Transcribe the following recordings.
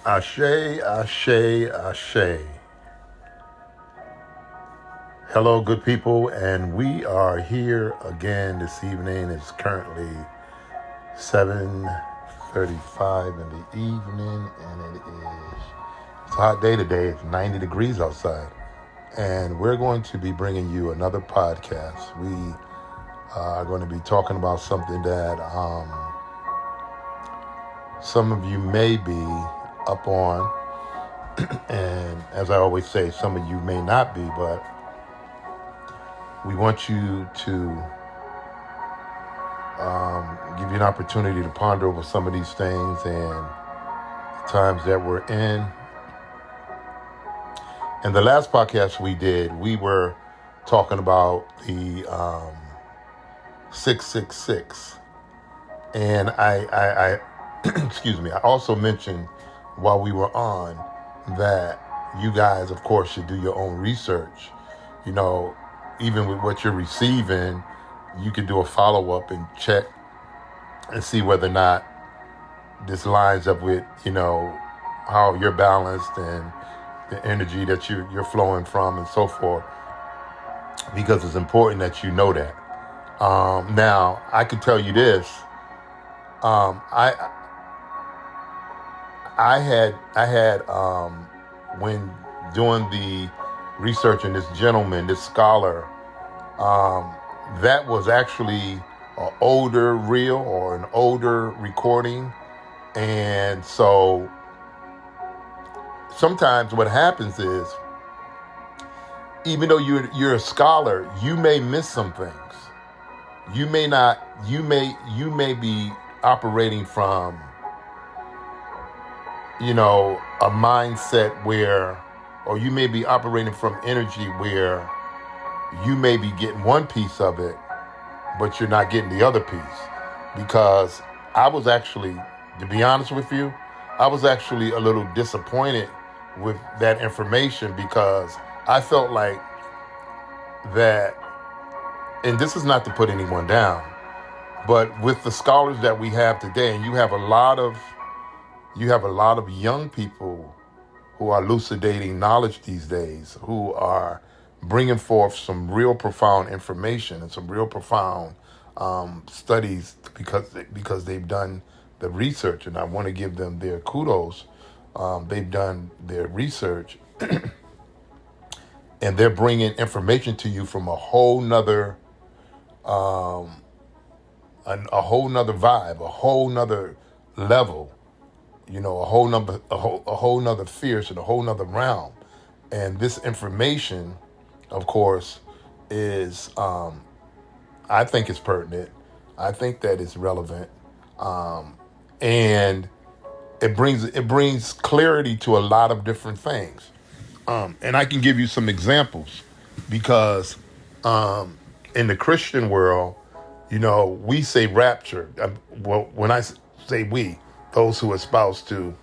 Ashe, Ashe, Ashe. Hello, good people, and we are here again this evening. It's currently 7:35 in the evening, and it's a hot day today. It's 90 degrees outside, and we're going to be bringing you another podcast. We are going to be talking about something that some of you may be up on, and as I always say, some of you may not be, but we want you to give you an opportunity to ponder over some of these things and the times that we're in. And the last podcast we did, we were talking about the 666. And I excuse me, I also mentioned while we were on that you guys, of course, should do your own research. You know, even with what you're receiving, you can do a follow-up and check and see whether or not this lines up with, how you're balanced and the energy that you're flowing from and so forth, because it's important that you know that. Now, I can tell you this. I had when doing the research in this gentleman, this scholar, that was actually an older reel or an older recording. And so sometimes what happens is, even though you're a scholar, you may miss some things. You may be operating from, a mindset where, or you may be operating from energy where you may be getting one piece of it, but you're not getting the other piece. Because I was actually, to be honest with you, I was actually a little disappointed with that information, because I felt like that, and this is not to put anyone down, but with the scholars that we have today, and you have a lot of young people who are elucidating knowledge these days, who are bringing forth some real profound information and some real profound studies, because they've done the research, and I want to give them their kudos. They've done their research, and they're bringing information to you from a whole nother a whole nother vibe, a whole nother level, a whole nother fierce and a whole nother realm. And this information, of course, is, I think it's pertinent. I think that it's relevant. And it brings clarity to a lot of different things. And I can give you some examples, because in the Christian world, we say rapture. Well, when I say we, those who espouse to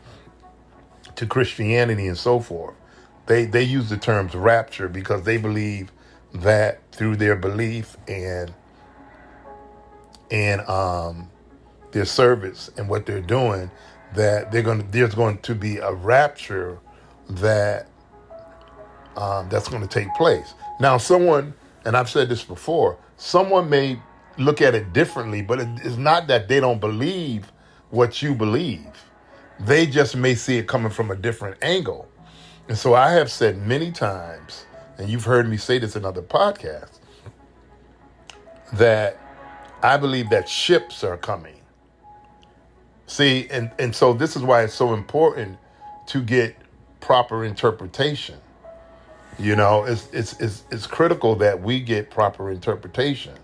Christianity and so forth, they use the terms rapture because they believe that through their belief and their service and what they're doing, that there's going to be a rapture that that's going to take place. Now, someone, and I've said this before, someone may look at it differently, but it's not that they don't believe what you believe. They just may see it coming from a different angle. And so I have said many times, and you've heard me say this in other podcasts, that I believe that ships are coming. See, and so this is why it's so important to get proper interpretation. It's critical that we get proper interpretation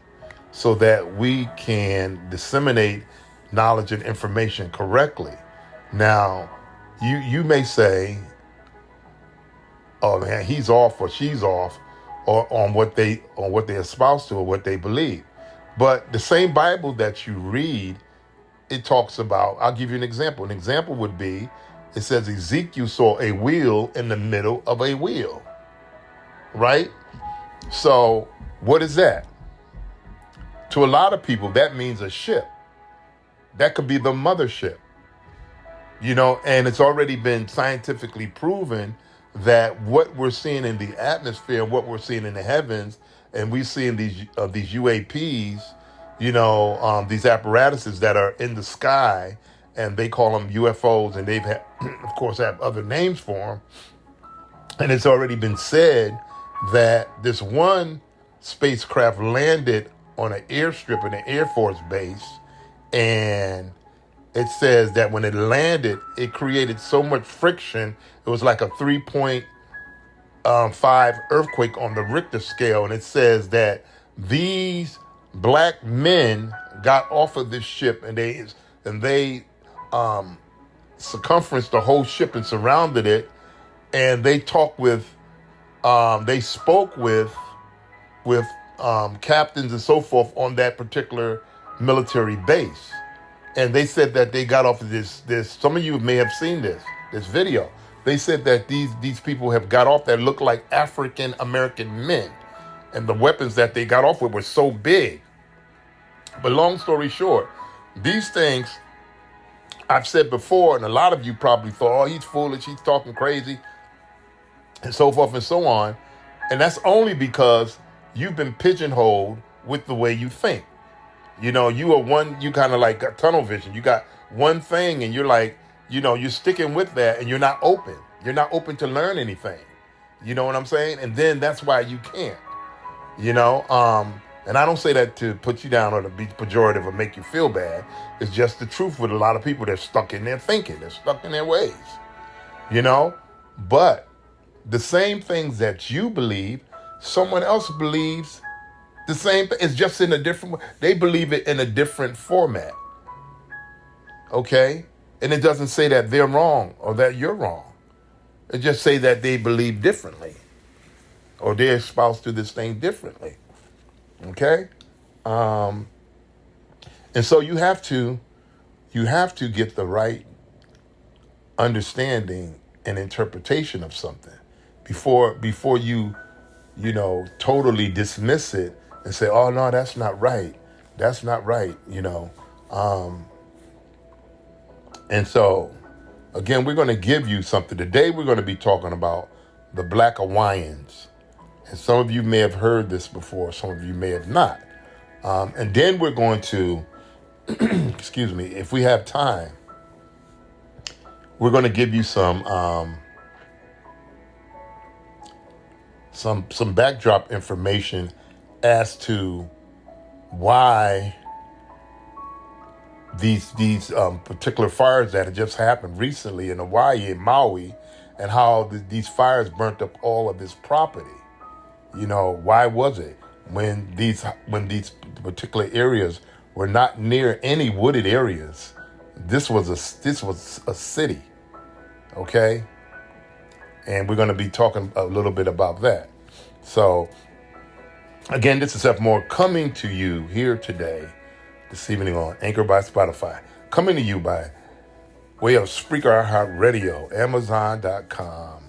so that we can disseminate knowledge and information correctly. Now, you may say, "Oh man, he's off or she's off," or on what they espouse to or what they believe. But the same Bible that you read, it talks about. I'll give you an example. An example would be, it says Ezekiel saw a wheel in the middle of a wheel. Right? So what is that? To a lot of people, that means a ship. That could be the mothership. And it's already been scientifically proven that what we're seeing in the atmosphere, what we're seeing in the heavens, and we see in these UAPs, these apparatuses that are in the sky, and they call them UFOs, and they've of course, have other names for them. And it's already been said that this one spacecraft landed on an airstrip in an Air Force base, and it says that when it landed, it created so much friction. It was like a 3.5 earthquake on the Richter scale. And it says that these black men got off of this ship, and they circumferenced the whole ship and surrounded it. And they spoke with captains and so forth on that particular military base. And they said that they got off of this. Some of you may have seen this video. They said that these people have got off that look like African American men, and the weapons that they got off with were so big. But long story short, these things I've said before, and a lot of you probably thought, oh, he's foolish, he's talking crazy, and so forth and so on. And that's only because you've been pigeonholed with the way you think. You kind of like got tunnel vision. You got one thing, and you're like, you're sticking with that, and you're not open. You're not open to learn anything. You know what I'm saying? And then that's why you can't, and I don't say that to put you down or to be pejorative or make you feel bad. It's just the truth with a lot of people. They're stuck in their thinking. They're stuck in their ways, but the same things that you believe, someone else believes the same thing. It's just in a different way. They believe it in a different format. Okay? And it doesn't say that they're wrong or that you're wrong. It just say that they believe differently or they espouse to this thing differently. Okay? And so you have to get the right understanding and interpretation of something before you totally dismiss it and say, oh, no, that's not right. That's not right, And so, again, we're going to give you something. Today we're going to be talking about the Black Hawaiians. And some of you may have heard this before. Some of you may have not. And then we're going to, excuse me, if we have time, we're going to give you some backdrop information as to why these particular fires that had just happened recently in Hawaii and Maui, and how these fires burnt up all of this property. Why was it when these particular areas were not near any wooded areas? This was a city, okay? And we're going to be talking a little bit about that. So, again, this is Seth Moore coming to you here today, this evening on Anchor by Spotify. Coming to you by way of Spreaker, iHeartRadio, Amazon.com,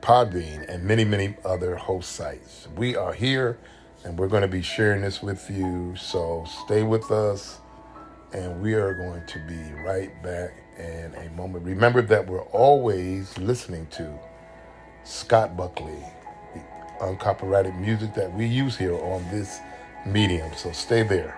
Podbean, and many, many other host sites. We are here, and we're going to be sharing this with you. So stay with us, and we are going to be right back in a moment. Remember that we're always listening to Scott Buckley, the uncopyrighted music that we use here on this medium. So stay there.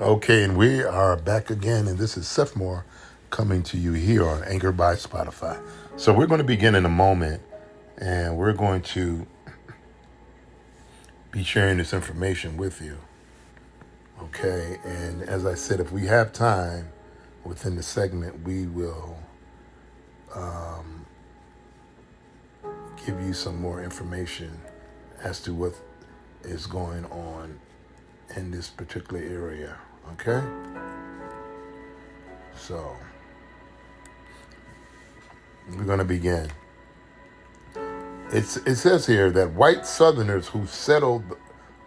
Okay, and we are back again, and this is Seth Moore coming to you here on Anchor by Spotify. So we're going to begin in a moment, and we're going to be sharing this information with you. Okay, and as I said, if we have time within the segment, we will give you some more information as to what is going on in this particular area. Okay, so we're going to begin. It says here that white Southerners who settled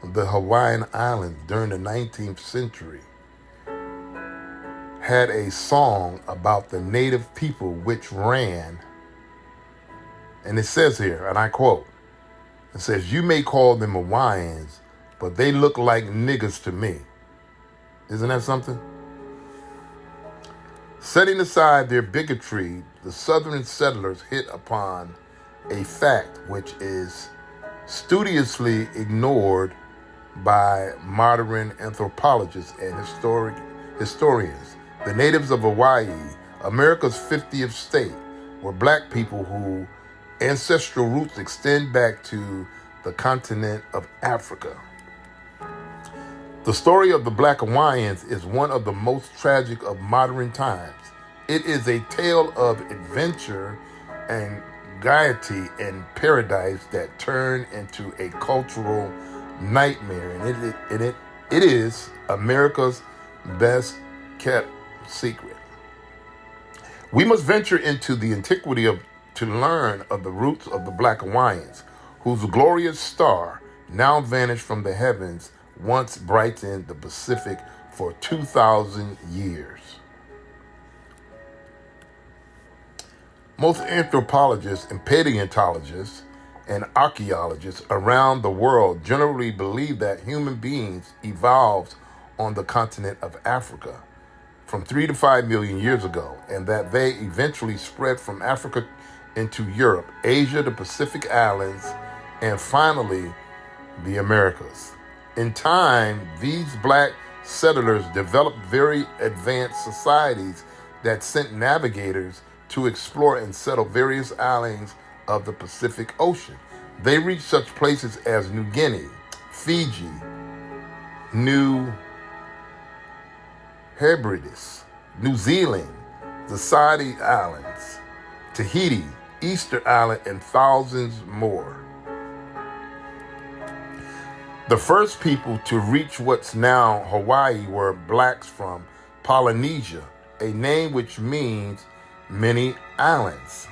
the Hawaiian Islands during the 19th century had a song about the native people which ran, and it says here, and I quote, it says, "You may call them Hawaiians, but they look like niggas to me." Isn't that something? Setting aside their bigotry, the Southern settlers hit upon a fact which is studiously ignored by modern anthropologists and historians. The natives of Hawaii, America's 50th state, were black people whose ancestral roots extend back to the continent of Africa. The story of the Black Hawaiians is one of the most tragic of modern times. It is a tale of adventure and gaiety and paradise that turned into a cultural nightmare, and it is America's best kept secret. We must venture into the antiquity to learn of the roots of the Black Hawaiians, whose glorious star, now vanished from the heavens, once brightened the Pacific for 2,000 years. Most anthropologists and paleontologists and archaeologists around the world generally believe that human beings evolved on the continent of Africa from 3 to 5 million years ago, and that they eventually spread from Africa into Europe, Asia, the Pacific Islands, and finally the Americas. In time, these black settlers developed very advanced societies that sent navigators to explore and settle various islands of the Pacific Ocean. They reached such places as New Guinea, Fiji, New Hebrides, New Zealand, the Saudi Islands, Tahiti, Easter Island, and thousands more. The first people to reach what's now Hawaii were blacks from Polynesia, a name which means many islands.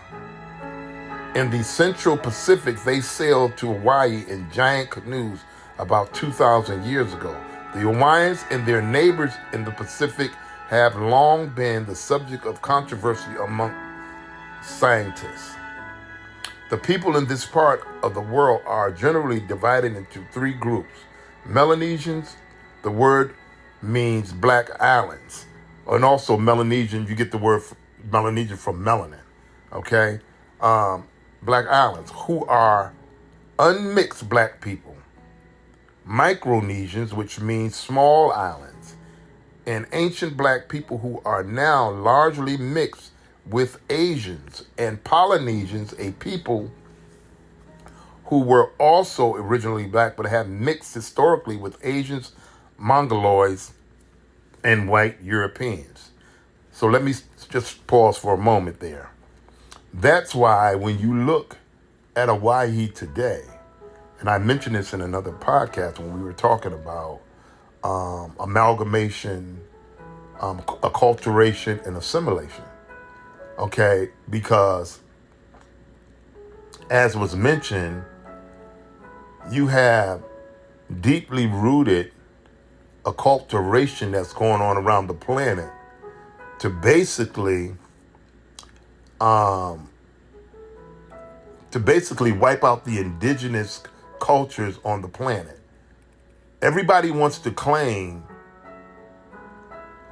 In the Central Pacific, they sailed to Hawaii in giant canoes about 2,000 years ago. The Hawaiians and their neighbors in the Pacific have long been the subject of controversy among scientists. The people in this part of the world are generally divided into three groups. Melanesians, the word means black islands. And also Melanesian, you get the word Melanesian from melanin, okay? Black islands, who are unmixed black people. Micronesians, which means small islands. And ancient black people who are now largely mixed with Asians. And Polynesians, a people who were also originally black but have mixed historically with Asians, Mongoloids, and white Europeans. So let me just pause for a moment there. That's why when you look at Hawaii today, and I mentioned this in another podcast when we were talking about amalgamation, acculturation, and assimilation. Okay, because as was mentioned, you have deeply rooted acculturation that's going on around the planet to basically wipe out the indigenous cultures on the planet. Everybody wants to claim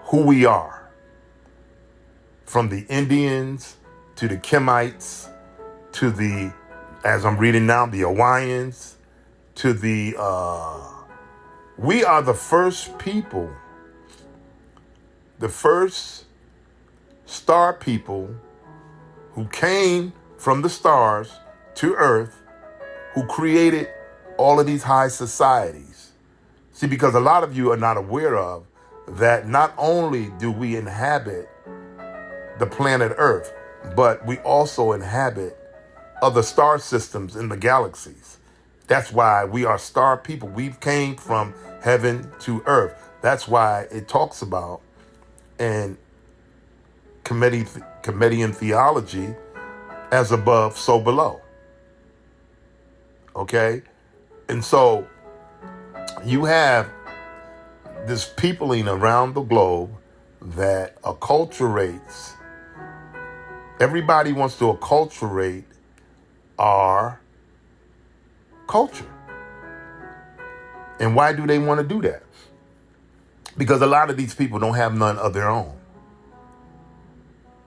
who we are, from the Indians to the Kemites to the, as I'm reading now, the Hawaiians to the, we are the first people, the first star people who came from the stars to Earth, who created all of these high societies. See, because a lot of you are not aware of that not only do we inhabit the planet Earth, but we also inhabit other star systems in the galaxies. That's why we are star people. We came from heaven to earth. That's why it talks about in Comedian theology, as above, so below. Okay? And so you have this peopling around the globe that acculturates. Everybody wants to acculturate our culture. And why do they want to do that? Because a lot of these people don't have none of their own.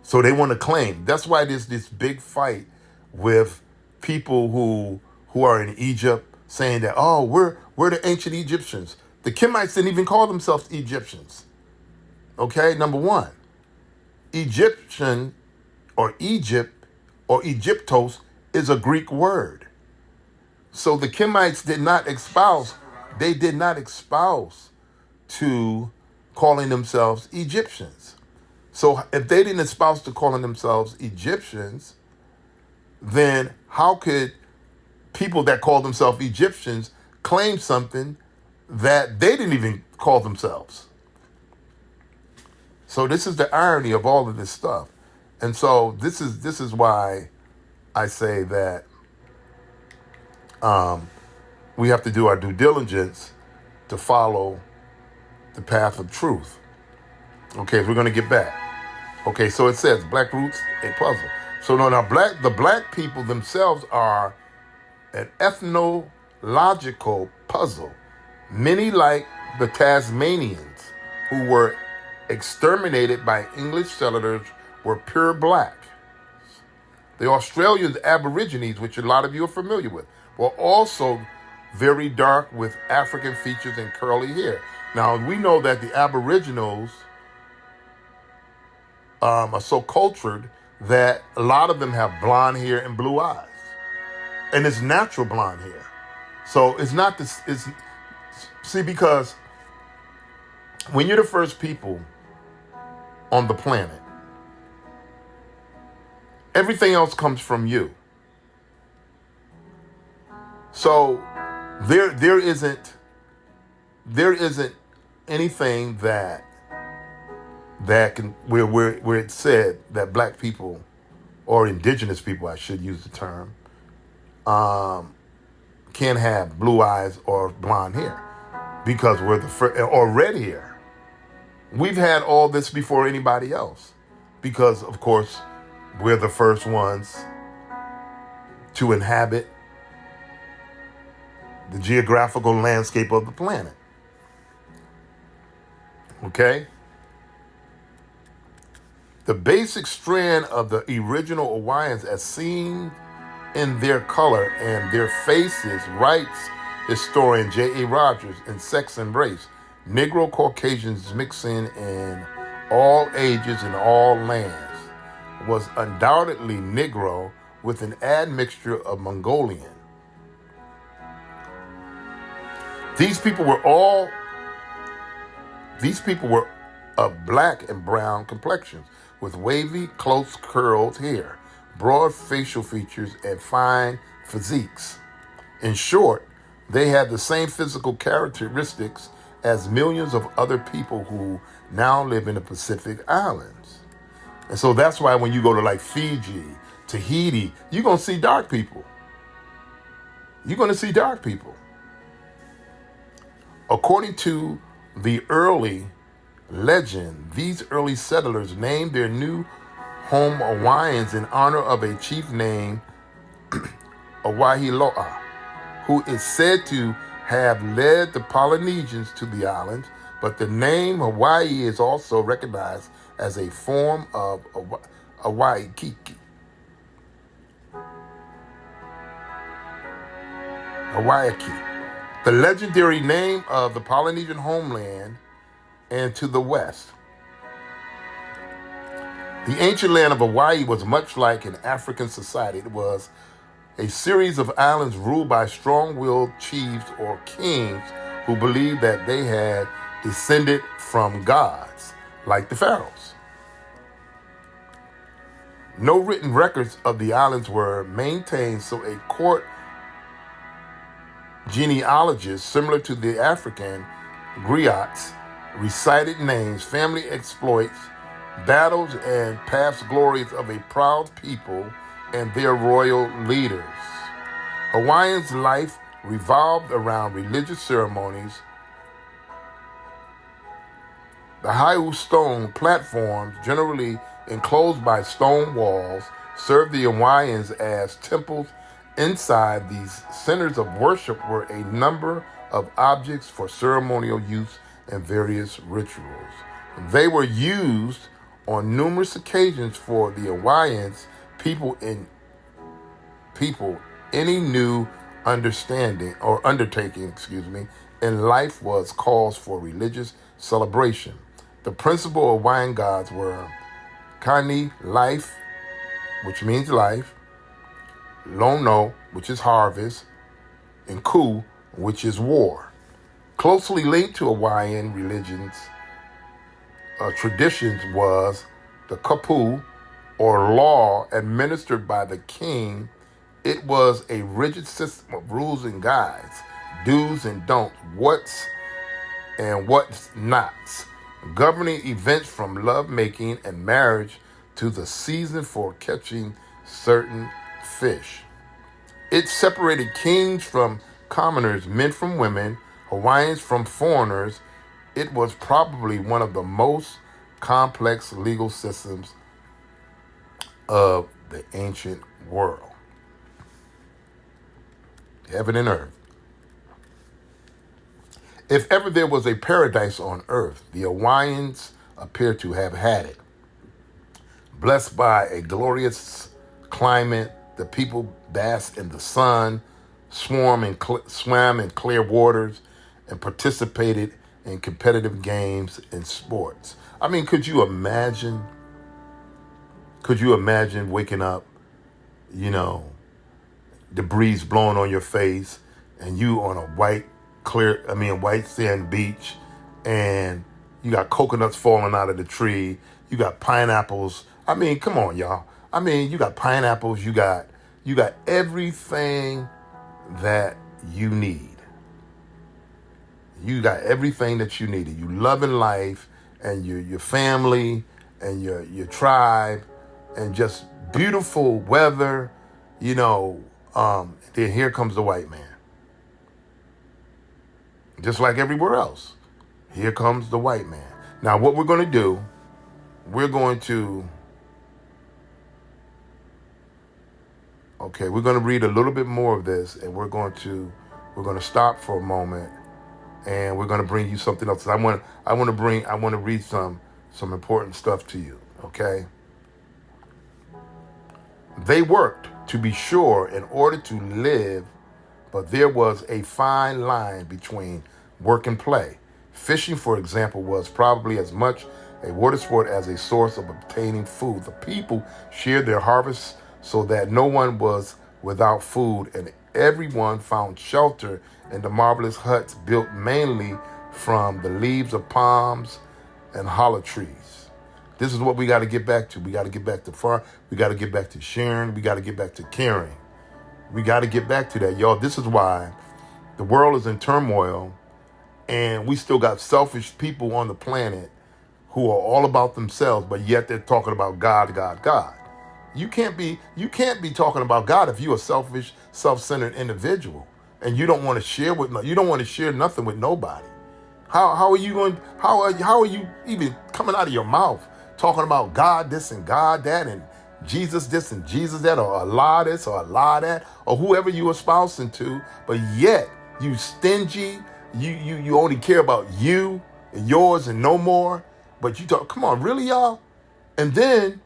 So they want to claim. That's why there's this big fight with people who are in Egypt saying that, oh, we're the ancient Egyptians. The Kemites didn't even call themselves Egyptians. Okay, number one, Egyptian or Egypt or Egyptos is a Greek word. So the Kemites did not espouse to calling themselves Egyptians. So if they didn't espouse to calling themselves Egyptians, then how could people that call themselves Egyptians claim something that they didn't even call themselves? So this is the irony of all of this stuff. And so this is why I say that we have to do our due diligence to follow the path of truth. Okay, if we're going to get back. Okay, so it says Black Roots, a puzzle. So now the black people themselves are an ethnological puzzle. Many, like the Tasmanians, who were exterminated by English settlers, were pure black. The Australian Aborigines, which a lot of you are familiar with, were also very dark with African features and curly hair. Now, we know that the Aboriginals are so cultured that a lot of them have blonde hair and blue eyes. And it's natural blonde hair. So it's not this, see, because when you're the first people on the planet, everything else comes from you. So there isn't anything that can where it said that black people or indigenous people, I should use the term, can have blue eyes or blonde hair because we're the first, or red hair. We've had all this before anybody else because, of course, we're the first ones to inhabit the geographical landscape of the planet. Okay? The basic strand of the original Hawaiians, as seen in their color and their faces, writes historian J.A. Rogers in Sex and Race, Negro Caucasians mixing in all ages and all lands, was undoubtedly Negro with an admixture of Mongolian. These people were of black and brown complexions, with wavy, close curled hair, broad facial features, and fine physiques. In short, they had the same physical characteristics as millions of other people who now live in the Pacific Islands. And so that's why when you go to like Fiji, Tahiti, you're going to see dark people. You're going to see dark people. According to the early legend, these early settlers named their new home Hawaiians in honor of a chief named Awahiloa, who is said to have led the Polynesians to the islands, but the name Hawaii is also recognized as a form of Hawaikiki. Hawaiki, the legendary name of the Polynesian homeland and to the west. The ancient land of Hawaii was much like an African society. It was a series of islands ruled by strong-willed chiefs or kings who believed that they had descended from gods, like the pharaohs. No written records of the islands were maintained, so a court genealogist, similar to the African griots, recited names, family exploits, battles, and past glories of a proud people and their royal leaders. Hawaiians' life revolved around religious ceremonies. The Heiau stone platforms, generally enclosed by stone walls, served the Hawaiians as temples. Inside these centers of worship were a number of objects for ceremonial use and various rituals. They were used on numerous occasions for the Hawaiians any new understanding or undertaking, in life was cause for religious celebration. The principal Hawaiian gods were Kani, life, which means life, Lono, which is harvest, and Ku, which is war. Closely linked to Hawaiian religions, traditions was the kapu, or law administered by the king. It was a rigid system of rules and guides, do's and don'ts, what's and what's nots, governing events from lovemaking and marriage to the season for catching certain fish. It separated kings from commoners, men from women, Hawaiians from foreigners. It was probably one of the most complex legal systems of the ancient world. Heaven and earth. If ever there was a paradise on earth, the Hawaiians appear to have had it. Blessed by a glorious climate, the people basked in the sun, swam in clear waters, and participated in competitive games and sports. I mean, could you imagine waking up, the breeze blowing on your face, and you on a white sand beach, and you got coconuts falling out of the tree, you got pineapples. I mean, come on, y'all. I mean, you got pineapples, you got everything that you need. You got everything that you needed. You loving life and your family and your tribe and just beautiful weather, then here comes the white man. Just like everywhere else. Here comes the white man. Now what we're going to do, we're going to read a little bit more of this, and we're going to stop for a moment, and we're going to bring you something else. I want to read some important stuff to you, okay? They worked, to be sure, in order to live, but there was a fine line between work and play. Fishing, for example, was probably as much a water sport as a source of obtaining food. The people shared their harvests so that no one was without food, and everyone found shelter in the marvelous huts built mainly from the leaves of palms and hollow trees. This is what we got to get back to. We got to get back to farm. We got to get back to sharing. We got to get back to caring. We got to get back to that, y'all. This is why the world is in turmoil, and we still got selfish people on the planet who are all about themselves, but yet they're talking about God, God, God. You can't be talking about God if you're a selfish, self-centered individual and you don't want to share nothing with nobody. How are you even coming out of your mouth talking about God this and God that and Jesus this and Jesus that, or Allah this or Allah that, or whoever you espousing to, but yet you stingy, you only care about you and yours and no more. But you talk, come on, really, y'all? And then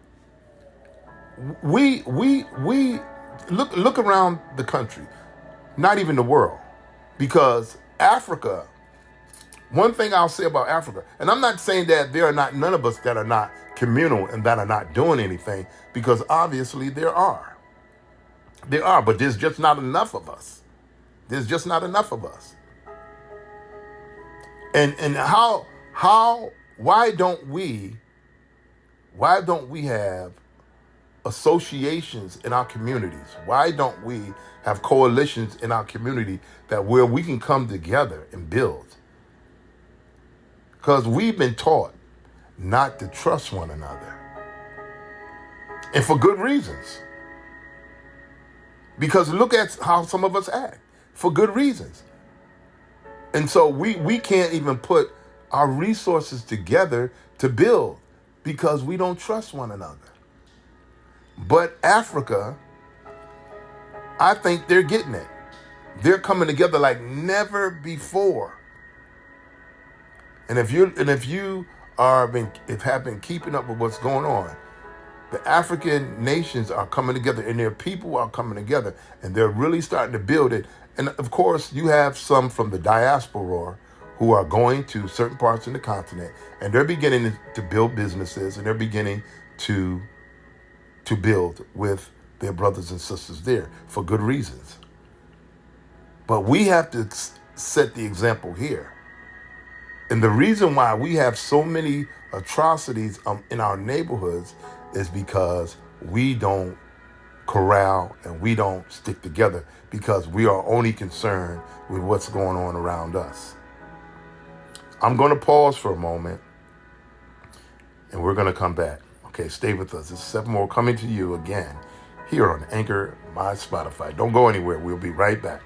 we look around the country, not even the world, because Africa, one thing I'll say about Africa, and I'm not saying that there are not none of us that are not communal and that are not doing anything, because obviously there are. There are, but there's just not enough of us. There's just not enough of us. And how why don't we have associations in our communities? Why don't we have coalitions in our community that where we can come together and build? Because we've been taught not to trust one another. And for good reasons. Because look at how some of us act. For good reasons. And so we can't even put our resources together to build because we don't trust one another. But Africa, I think they're getting it. They're coming together like never before. And if you have been keeping up with what's going on, the African nations are coming together and their people are coming together and they're really starting to build it. And of course, you have some from the diaspora who are going to certain parts of the continent and they're beginning to build businesses and they're beginning to build with their brothers and sisters there for good reasons. But we have to set the example here. And the reason why we have so many atrocities in our neighborhoods is because we don't corral and we don't stick together because we are only concerned with what's going on around us. I'm going to pause for a moment and we're going to come back. Okay, stay with us. It's 7 More coming to you again here on Anchor, my Spotify. Don't go anywhere. We'll be right back.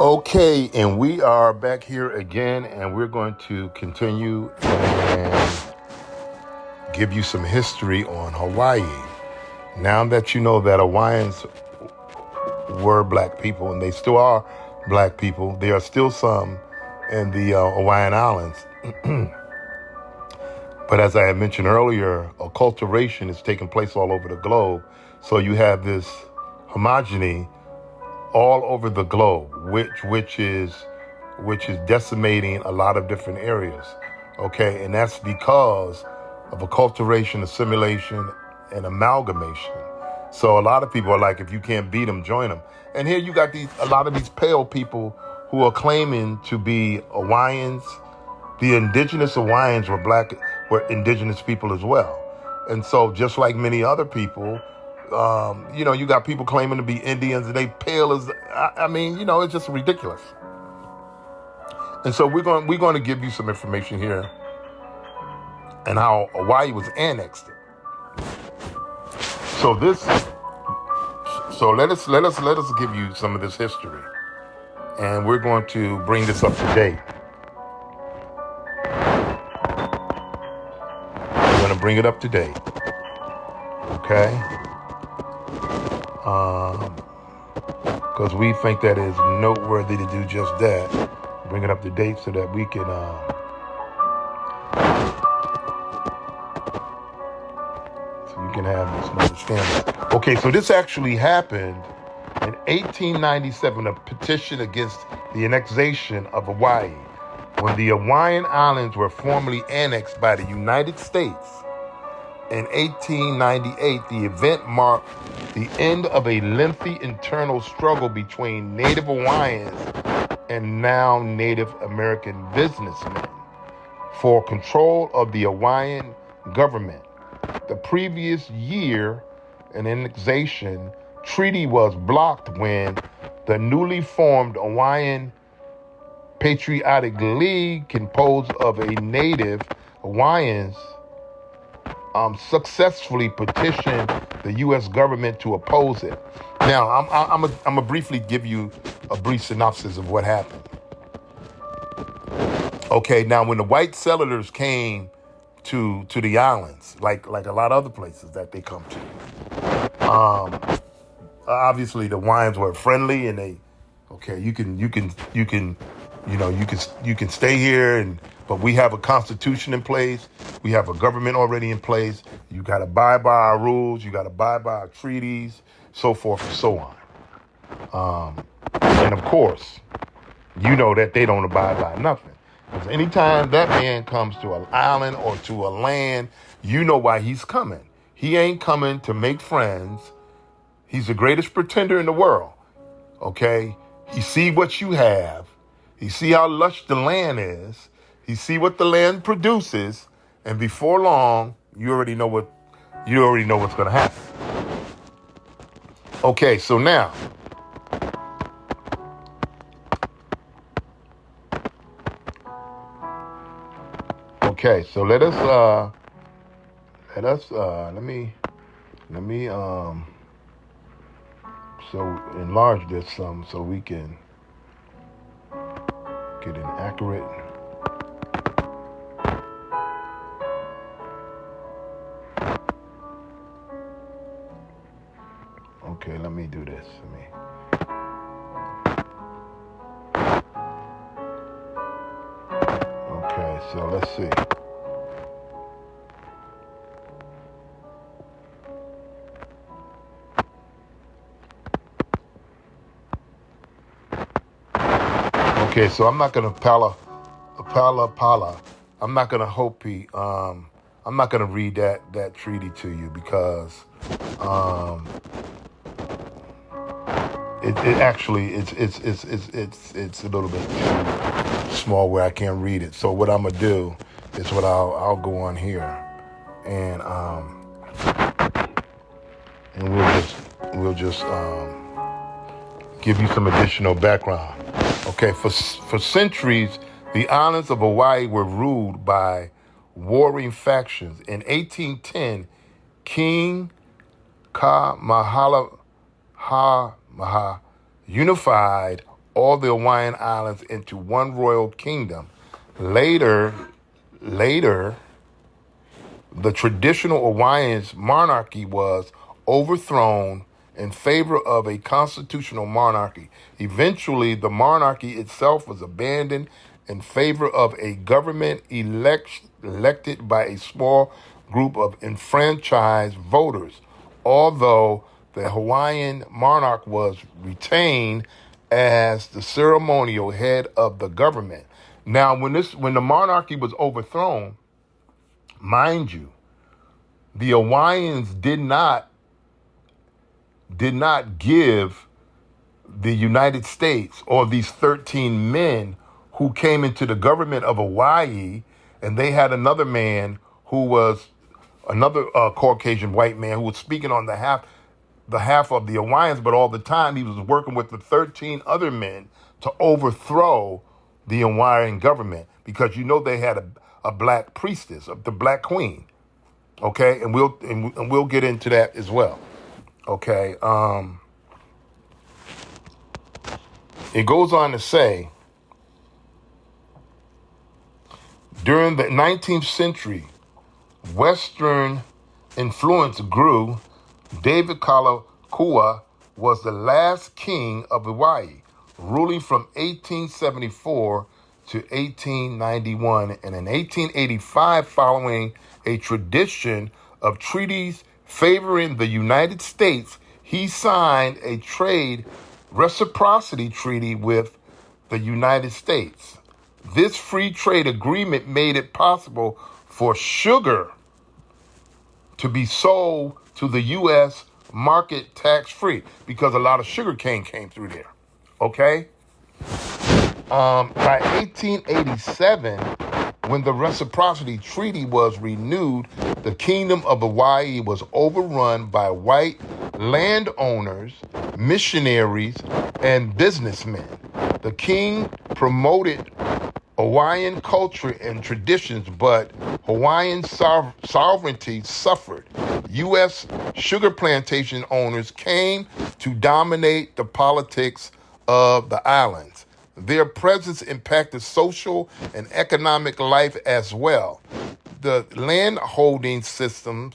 Okay, and we are back here again, and we're going to continue and give you some history on Hawaii. Now that you know that Hawaiians were black people, and they still are black people. There are still some in the Hawaiian Islands. But as I had mentioned earlier, acculturation is taking place all over the globe. So you have this homogeny all over the globe, which is decimating a lot of different areas. Okay, and that's because of acculturation, assimilation, and amalgamation. So a lot of people are like, if you can't beat them, join them. And here you got a lot of these pale people who are claiming to be Hawaiians. The indigenous Hawaiians were indigenous people as well. And so just like many other people, you got people claiming to be Indians and they pale as, it's just ridiculous. And so we're going to give you some information here and how Hawaii was annexed. So let us give you some of this history, and we're going to bring this up to date. We're going to bring it up to date, okay? Because we think that is noteworthy to do just that. Bring it up to date so that we can you can have this understanding. Okay, so this actually happened in 1897, a petition against the annexation of Hawaii. When the Hawaiian Islands were formally annexed by the United States in 1898, the event marked the end of a lengthy internal struggle between Native Hawaiians and now Native American businessmen for control of the Hawaiian government. The previous year, an annexation treaty was blocked when the newly formed Hawaiian Patriotic League, composed of a Native Hawaiians, successfully petitioned the U.S. government to oppose it. Now, I'm gonna briefly give you a brief synopsis of what happened. Okay, now when the white settlers came to the islands, like a lot of other places that they come to, obviously the Hawaiians were friendly, and you can stay here, but we have a constitution in place. We have a government already in place. You got to abide by our rules. You got to abide by our treaties, so forth and so on. And of course, you know that they don't abide by nothing. Because anytime that man comes to an island or to a land, you know why he's coming. He ain't coming to make friends. He's the greatest pretender in the world. Okay? He see what you have. He see how lush the land is. He see what the land produces. And before long, you already know what's going to happen. Okay, so now, let me enlarge this some so we can get an accurate. Okay, let me do this. Okay, so let's see. Okay, so I'm not gonna pala. I'm not gonna Hopi. I'm not gonna read that treaty to you because it's a little bit too small where I can't read it. So what I'm gonna do is I'll go on here and we'll just give you some additional background. Okay, for centuries, the islands of Hawaii were ruled by warring factions. In 1810, King Kamehameha unified all the Hawaiian Islands into one royal kingdom. Later, the traditional Hawaiian monarchy was overthrown in favor of a constitutional monarchy. Eventually, the monarchy itself was abandoned in favor of a government elected by a small group of enfranchised voters, although the Hawaiian monarch was retained as the ceremonial head of the government. Now, when the monarchy was overthrown, mind you, the Hawaiians did not give the United States, or these 13 men who came into the government of Hawaii, and they had another man who was another Caucasian white man who was speaking on the half of the Hawaiians, but all the time he was working with the 13 other men to overthrow the Hawaiian government, because they had a black priestess, the black queen. Okay, and we'll get into that as well. Okay, it goes on to say, during the 19th century, Western influence grew. David Kalakaua was the last king of Hawaii, ruling from 1874 to 1891, and in 1885, following a tradition of treaties favoring the United States, he signed a trade reciprocity treaty with the United States. This free trade agreement made it possible for sugar to be sold to the U.S. market tax-free, because a lot of sugar cane came through there. Okay? By 1887, when the reciprocity treaty was renewed, the Kingdom of Hawaii was overrun by white landowners, missionaries, and businessmen. The king promoted Hawaiian culture and traditions, but Hawaiian sovereignty suffered. U.S. sugar plantation owners came to dominate the politics of the islands. Their presence impacted social and economic life as well. The land holding system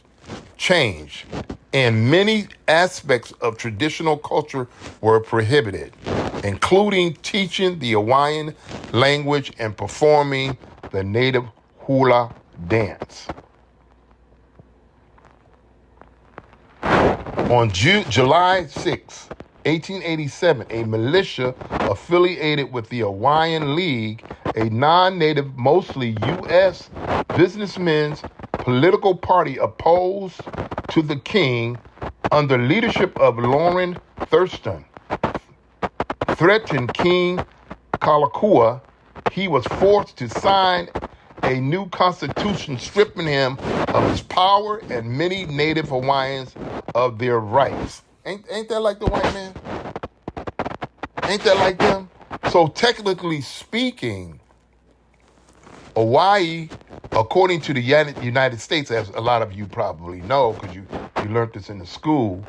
changed, and many aspects of traditional culture were prohibited, including teaching the Hawaiian language and performing the native hula dance. On July 6, 1887, a militia affiliated with the Hawaiian League, a non-native, mostly U.S. businessmen's political party opposed to the king under leadership of Lawrence Thurston, threatened King Kalakaua. He was forced to sign a new constitution, stripping him of his power and many native Hawaiians of their rights. Ain't that like the white man? Ain't that like them? So technically speaking, Hawaii, according to the United States, as a lot of you probably know, because you learned this in the school,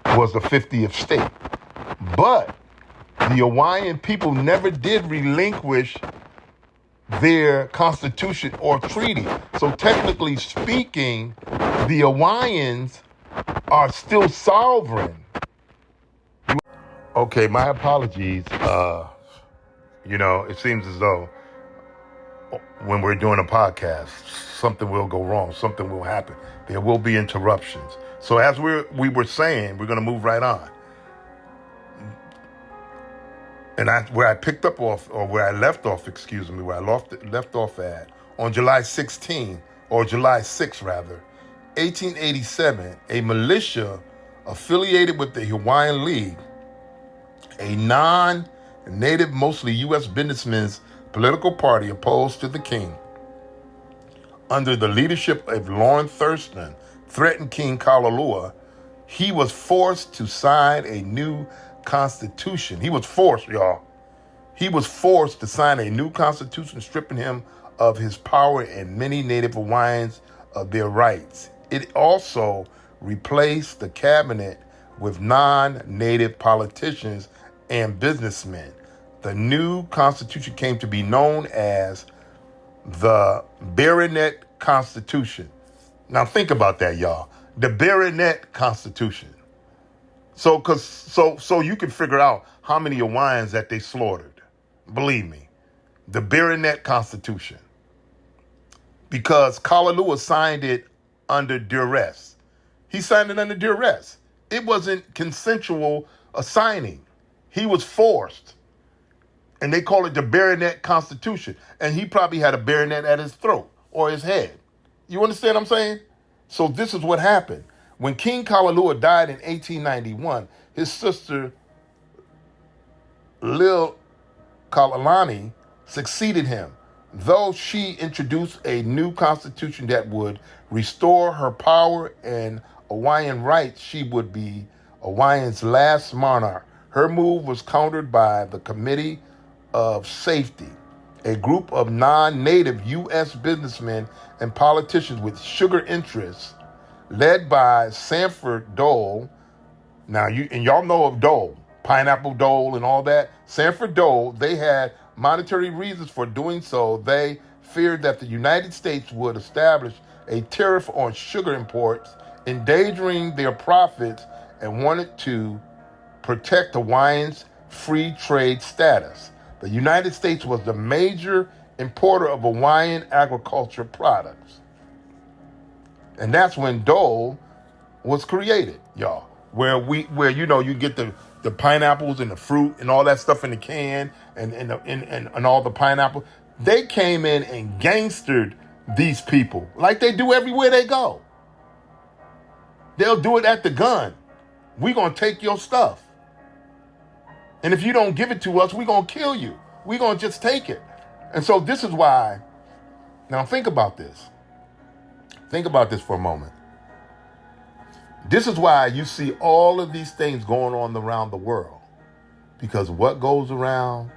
was the 50th state. But the Hawaiian people never did relinquish their constitution or treaty. So technically speaking, the Hawaiians are still sovereign. Okay, my apologies. It seems as though when we're doing a podcast, something will go wrong, something will happen. There will be interruptions. So as we were saying, we're going to move right on. And where I left off at, on July 16, or July 6 rather, 1887, a militia affiliated with the Hawaiian League, a non-native, mostly U.S. businessmen's political party opposed to the king, under the leadership of Lawrence Thurston, threatened King Kalakaua. He was forced to sign a new constitution. He was forced to sign a new constitution, stripping him of his power and many native Hawaiians of their rights. It also replaced the cabinet with non-native politicians and businessmen. The new constitution came to be known as the Baronet Constitution. Now think about that, y'all. The Baronet Constitution. So you can figure out how many Hawaiians that they slaughtered. Believe me, the Baranet Constitution, because Kalalua signed it under duress. He signed it under duress. It wasn't consensual signing. He was forced. And they call it the Baranet Constitution. And he probably had a baronet at his throat or his head. You understand what I'm saying? So this is what happened. When King Kalalua died in 1891, his sister Lil Kalalani succeeded him, though she introduced a new constitution that would restore her power and Hawaiian rights. She would be Hawaiian's last monarch. Her move was countered by the Committee of Safety, a group of non-native U.S. businessmen and politicians with sugar interests, led by Sanford Dole. Now, y'all know of Dole, Pineapple Dole and all that. Sanford Dole, they had monetary reasons for doing so. They feared that the United States would establish a tariff on sugar imports, endangering their profits, and wanted to protect Hawaiians' free trade status. The United States was the major importer of Hawaiian agriculture products. And that's when Dole was created, y'all. Where you get the pineapples and the fruit and all that stuff in the can and all the pineapple. They came in and gangstered these people like they do everywhere they go. They'll do it at the gun. We're going to take your stuff. And if you don't give it to us, we're going to kill you. We're going to just take it. And so this is why, now think about this. Think about this for a moment. This is why you see all of these things going on around the world. Because what goes around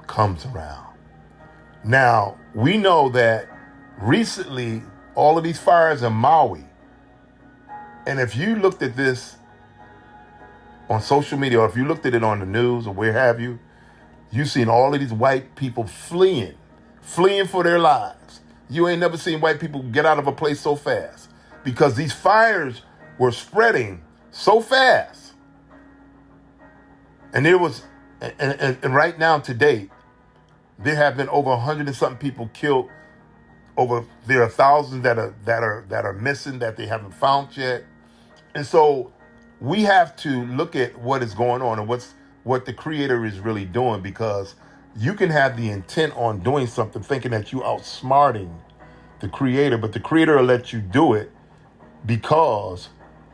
comes around. Now, we know that recently, all of these fires in Maui, and if you looked at this on social media, or if you looked at it on the news or where have you, you've seen all of these white people fleeing for their lives. You ain't never seen white people get out of a place so fast because these fires were spreading so fast. And and right now to date, there have been over 100 and something people killed. There are thousands that are missing that they haven't found yet. And so we have to look at what is going on and what the Creator is really doing, because you can have the intent on doing something thinking that you outsmarting the Creator, but the Creator will let you do it because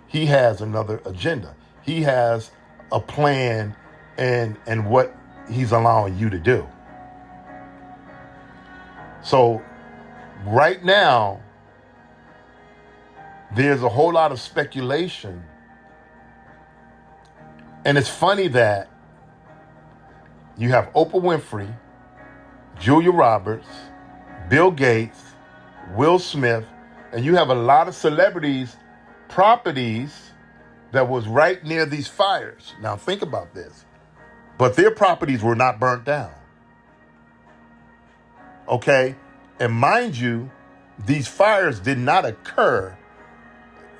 He has another agenda. He has a plan and what He's allowing you to do. So right now, there's a whole lot of speculation. And it's funny that you have Oprah Winfrey, Julia Roberts, Bill Gates, Will Smith, and you have a lot of celebrities' properties that was right near these fires. Now think about this. But their properties were not burnt down. Okay? And mind you, these fires did not occur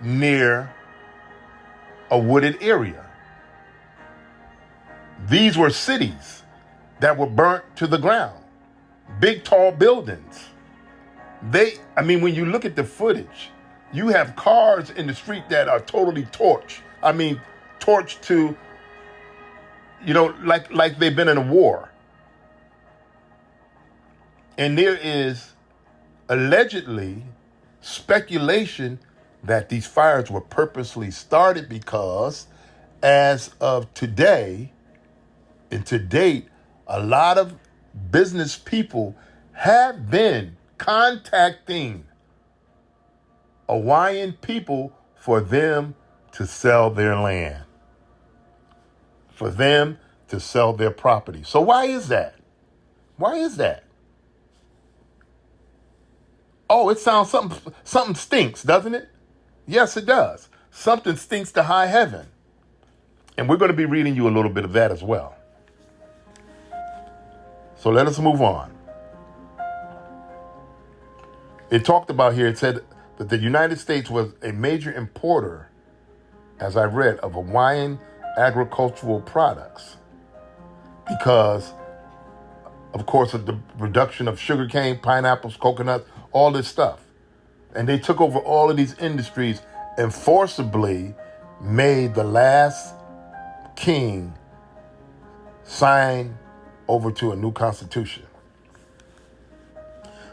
near a wooded area. These were cities that were burnt to the ground. Big, tall buildings. When you look at the footage, you have cars in the street that are totally torched. Torched to, like they've been in a war. And there is allegedly speculation that these fires were purposely started because as of today, and to date, a lot of business people have been contacting Hawaiian people for them to sell their land, for them to sell their property. So why is that? Why is that? Oh, it sounds something stinks, doesn't it? Yes, it does. Something stinks to high heaven. And we're going to be reading you a little bit of that as well. So let us move on. It talked about here, it said that the United States was a major importer, as I read, of Hawaiian agricultural products because, of course, of the reduction of sugarcane, pineapples, coconuts, all this stuff. And they took over all of these industries and forcibly made the last king sign over to a new constitution.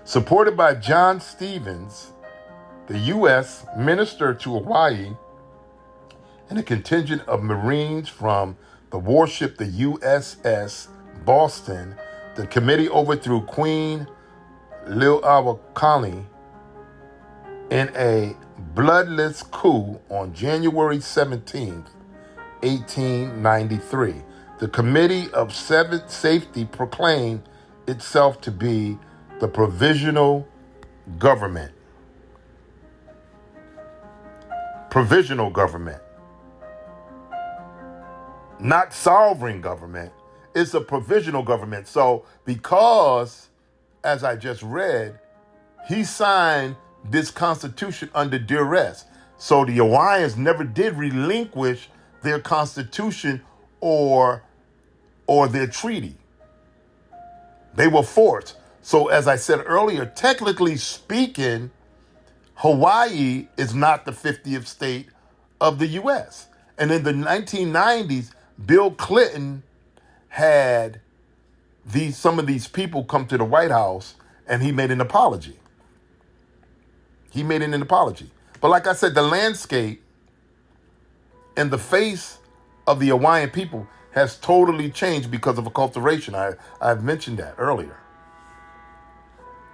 Supported by John Stevens, the U.S. minister to Hawaii, and a contingent of Marines from the warship the USS Boston, the committee overthrew Queen Liliuokalani in a bloodless coup on January 17th, 1893. The Committee of Safety proclaimed itself to be the provisional government. Provisional government. Not sovereign government. It's a provisional government. So because, as I just read, he signed this constitution under duress. So the Hawaiians never did relinquish their constitution or their treaty. They were forced. So as I said earlier, technically speaking, Hawaii is not the 50th state of the U.S. And in the 1990s, Bill Clinton had some of these people come to the White House and he made an apology. But like I said, the landscape and the face of the Hawaiian people has totally changed because of acculturation. I've mentioned that earlier.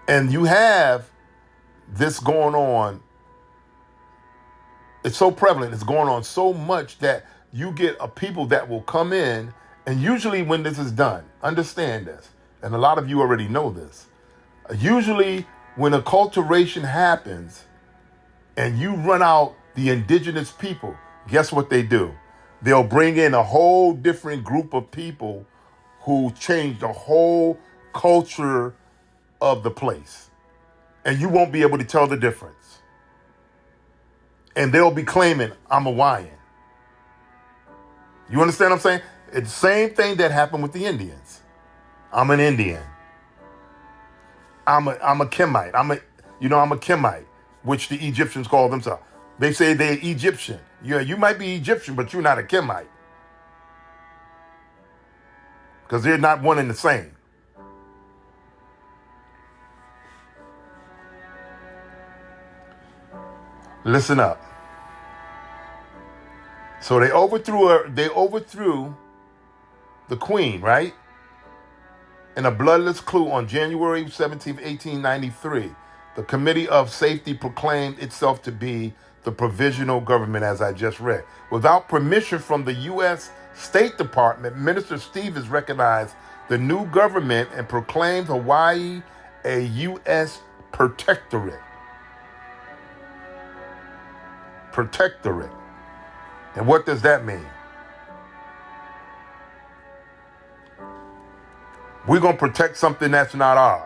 And you have this going on. It's so prevalent. It's going on so much that you get a people that will come in, and usually when this is done, understand this, and a lot of you already know this, usually when acculturation happens and you run out the indigenous people, guess what they do? They'll bring in a whole different group of people who change the whole culture of the place. And you won't be able to tell the difference. And they'll be claiming, I'm Hawaiian. You understand what I'm saying? It's the same thing that happened with the Indians. I'm an Indian. I'm a Kemite. I'm a Kemite, which the Egyptians call themselves. They say they're Egyptian. Yeah, you might be Egyptian, but you're not a Kemite. Because they're not one and the same. Listen up. So they overthrew the queen, right? In a bloodless coup on January 17, 1893. The Committee of Safety proclaimed itself to be the provisional government, as I just read. Without permission from the U.S. State Department, Minister Stevens recognized the new government and proclaimed Hawaii a U.S. protectorate. Protectorate. And what does that mean? We're going to protect something that's not ours.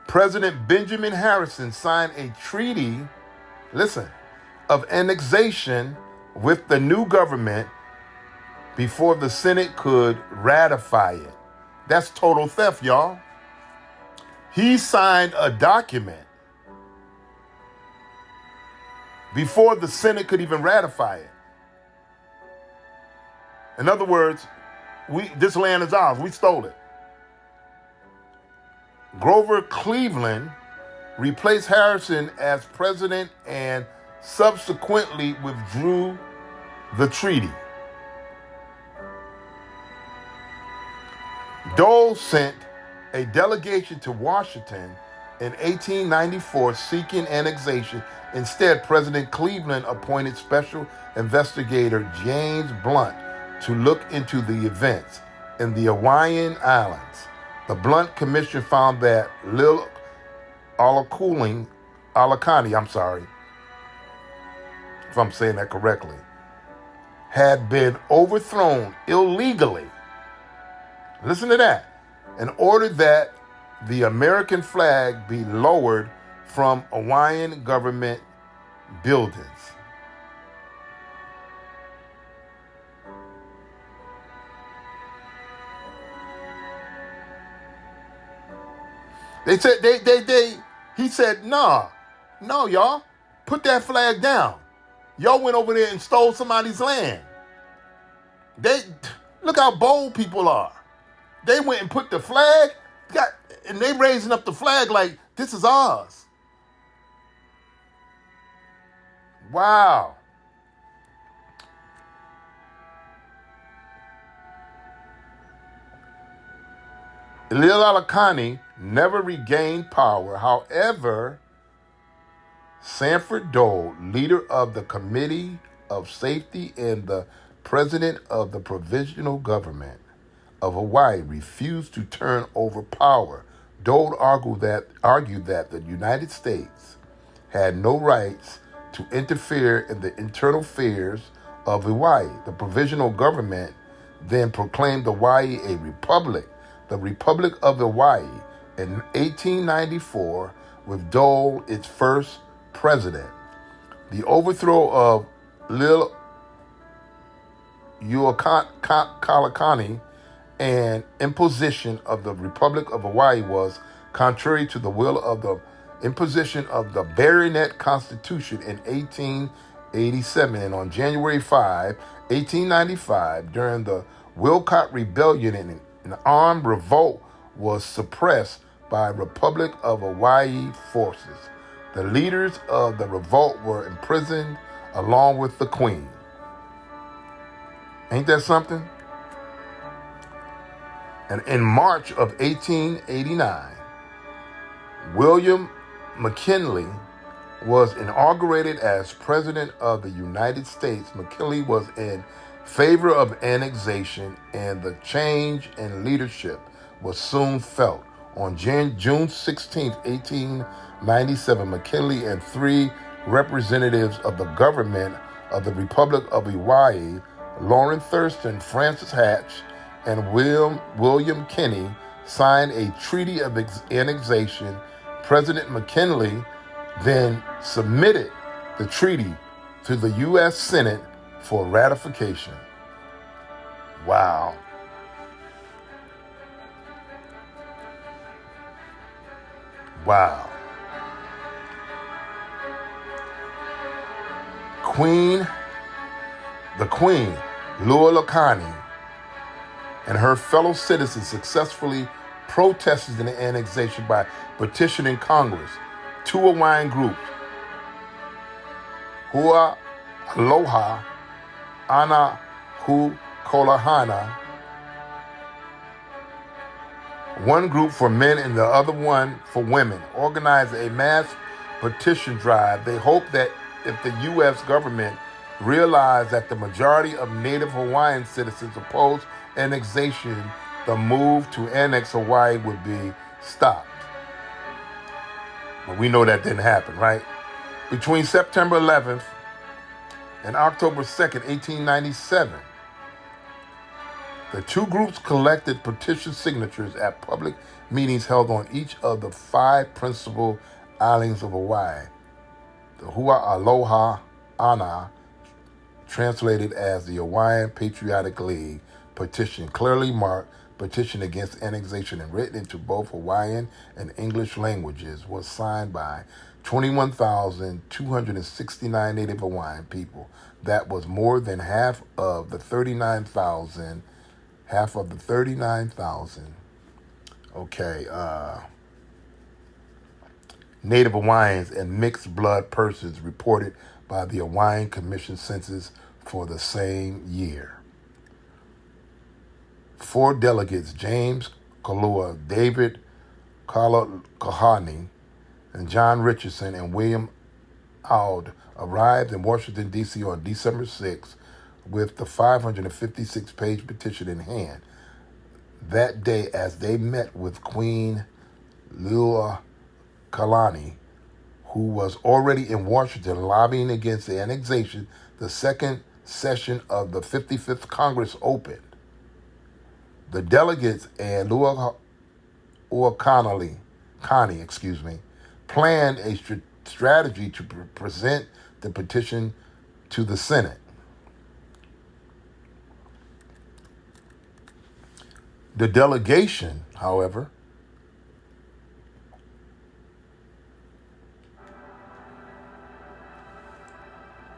President Benjamin Harrison signed a treaty, listen, of annexation with the new government before the Senate could ratify it. That's total theft, y'all. He signed a document before the Senate could even ratify it. In other words, this land is ours. We stole it. Grover Cleveland replaced Harrison as president and subsequently withdrew the treaty. Dole sent a delegation to Washington in 1894 seeking annexation. Instead, President Cleveland appointed special investigator James Blunt to look into the events in the Hawaiian Islands. The Blunt Commission found that Liliuokalani, if I'm saying that correctly, had been overthrown illegally. Listen to that. And ordered that the American flag be lowered from Hawaiian government buildings. They said he said, nah, no, y'all, put that flag down. Y'all went over there and stole somebody's land. They look how bold people are. They went and put the flag, and they raising up the flag like this is ours. Wow. Lil-Alakani never regained power. However, Sanford Dole, leader of the Committee of Safety and the president of the Provisional Government of Hawaii, refused to turn over power. Dole argued that the United States had no rights to interfere in the internal affairs of Hawaii. The Provisional Government then proclaimed Hawaii a republic, the Republic of Hawaii, in 1894, with Dole its first president. The overthrow of Lil-Alakani and imposition of the Republic of Hawaii was contrary to the will of the imposition of the Baronet Constitution in 1887. And on January 5, 1895, during the Wilcott Rebellion, an armed revolt was suppressed by Republic of Hawaii forces. The leaders of the revolt were imprisoned along with the Queen. Ain't that something? And in March of 1889, William McKinley was inaugurated as President of the United States. McKinley was in favor of annexation, and the change in leadership was soon felt. On June 16, 1897, McKinley and three representatives of the government of the Republic of Hawaii, Lauren Thurston, Francis Hatch, and William Kinney, signed a treaty of annexation. President McKinley then submitted the treaty to the U.S. Senate for ratification. Wow. Wow. The Queen, Lil-Alakani, and her fellow citizens successfully protested the annexation by petitioning Congress. Two Hawaiian groups, Hua Aloha, Ana Hu Kolahana, one group for men and the other one for women, organized a mass petition drive. They hoped that if the U.S. government realized that the majority of Native Hawaiian citizens opposed annexation, the move to annex Hawaii would be stopped. But we know that didn't happen, right? Between September 11th and October 2nd, 1897, the two groups collected petition signatures at public meetings held on each of the 5 principal islands of Hawaii. The Hua Aloha Ana, translated as the Hawaiian Patriotic League petition, clearly marked petition against annexation and written into both Hawaiian and English languages, was signed by 21,269 Native Hawaiian people. That was more than half of the 39,000, Native Hawaiians and mixed blood persons reported by the Hawaiian Commission census for the same year. 4 delegates, James Kalua, David Kahani, and John Richardson and William Auld, arrived in Washington, D.C. on December 6 with the 556-page petition in hand. That day, as they met with Queen Lil-Alakani, who was already in Washington lobbying against the annexation, the second session of the 55th Congress opened. The delegates and Lil-Alakani, planned a strategy to present the petition to the Senate. The delegation, however,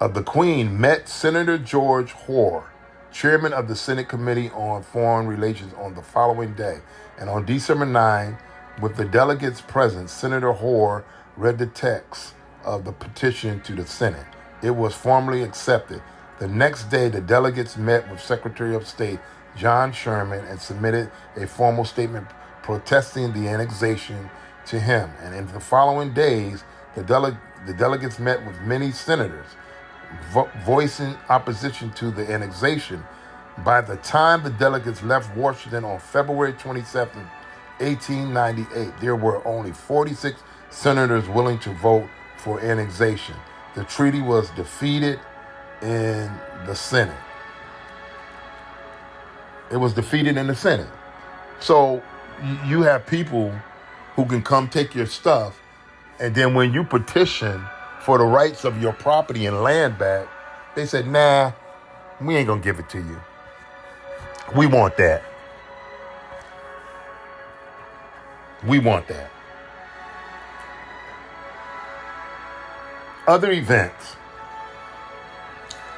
of the Queen met Senator George Hoare, chairman of the Senate Committee on Foreign Relations, on the following day. And on December 9, with the delegates present, Senator Hoare read the text of the petition to the Senate. It was formally accepted. The next day, the delegates met with Secretary of State John Sherman and submitted a formal statement protesting the annexation to him. And in the following days, the delegates met with many senators, voicing opposition to the annexation. By the time the delegates left Washington on February 27, 1898, there were only 46 senators willing to vote for annexation. The treaty was defeated in the Senate. It was defeated in the Senate. So you have people who can come take your stuff, and then when you petition for the rights of your property and land back, they said, nah, we ain't gonna give it to you. We want that. We want that. Other events,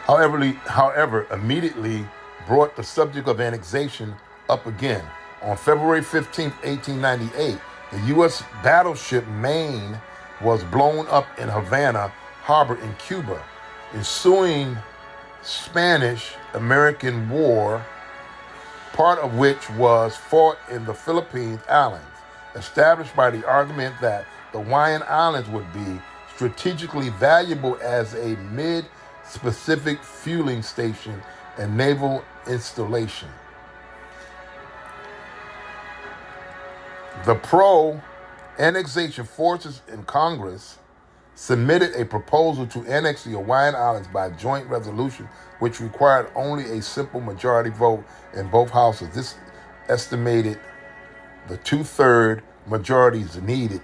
however, immediately brought the subject of annexation up again. On February 15, 1898, the U.S. battleship Maine was blown up in Havana Harbor in Cuba. Ensuing Spanish-American War, part of which was fought in the Philippine Islands, established by the argument that the Hawaiian Islands would be strategically valuable as a mid-Pacific fueling station and naval installation. The pro-annexation forces in Congress submitted a proposal to annex the Hawaiian Islands by joint resolution, which required only a simple majority vote in both houses. This estimated the two-third majorities needed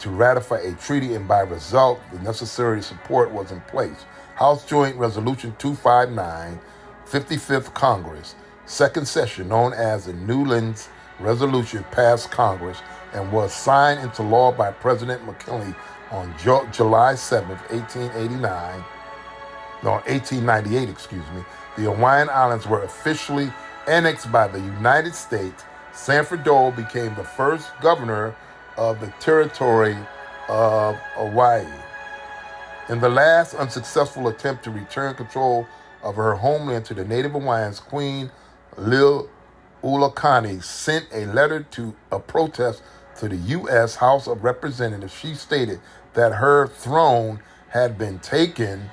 to ratify a treaty, and by result, the necessary support was in place. House Joint Resolution 259, 55th Congress, second session, known as the Newlands Resolution, passed Congress and was signed into law by President McKinley on July 7th, 1898, The Hawaiian Islands were officially annexed by the United States. Sanford Dole became the first governor of the territory of Hawaii. In the last unsuccessful attempt to return control of her homeland to the native Hawaiians, Queen Liliuokalani sent a letter of protest to the U.S. House of Representatives. She stated that her throne had been taken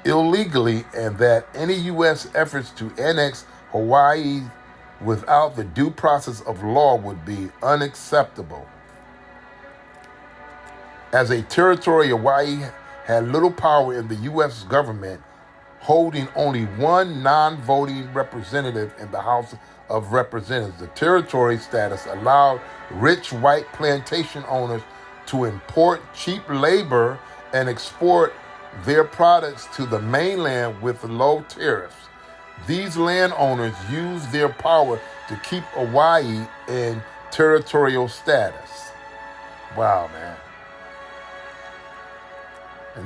illegally and that any U.S. efforts to annex Hawaii without the due process of law would be unacceptable. As a territory, Hawaii had little power in the U.S. government, holding only one non-voting representative in the House of Representatives. The territory status allowed rich white plantation owners to import cheap labor and export their products to the mainland with low tariffs. These landowners used their power to keep Hawaii in territorial status. Wow, man.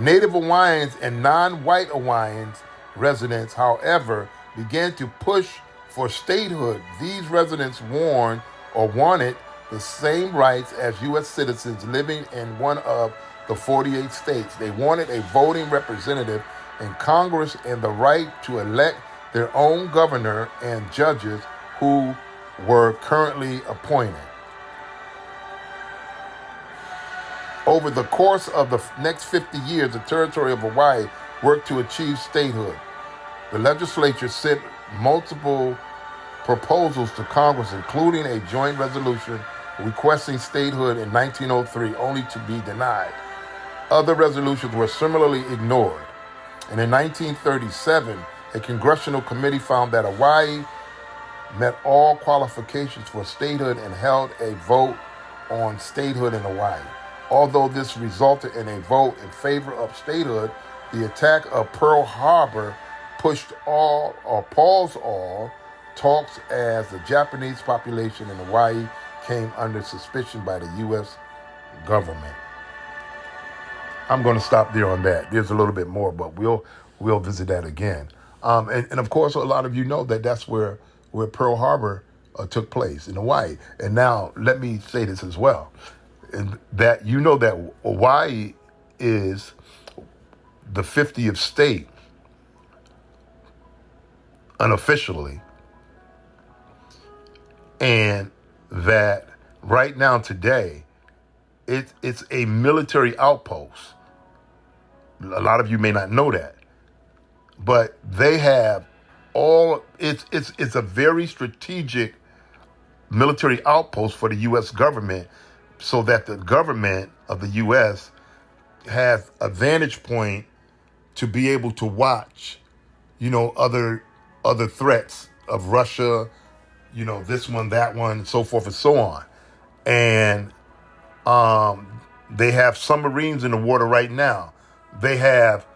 Native Hawaiians and non-white Hawaiians residents, however, began to push for statehood. These residents wanted the same rights as U.S. citizens living in one of the 48 states. They wanted a voting representative in Congress and the right to elect their own governor and judges who were currently appointed. Over the course of the next 50 years, the territory of Hawaii worked to achieve statehood. The legislature sent multiple proposals to Congress, including a joint resolution requesting statehood in 1903, only to be denied. Other resolutions were similarly ignored. And in 1937, a congressional committee found that Hawaii met all qualifications for statehood and held a vote on statehood in Hawaii. Although this resulted in a vote in favor of statehood, the attack of Pearl Harbor paused all talks as the Japanese population in Hawaii came under suspicion by the U.S. government. I'm going to stop there on that. There's a little bit more, but we'll we'll visit that again. And of course, a lot of you know that that's where Pearl Harbor took place in Hawaii. And now let me say this as well, and that you know that Hawaii is the 50th state unofficially, and that right now today it's a military outpost. A lot of you may not know that, but they have it's a very strategic military outpost for the U.S. government, so that the government of the U.S. has a vantage point to be able to watch, other threats of Russia, this one, that one, and so forth and so on. And they have submarines in the water right now. They have,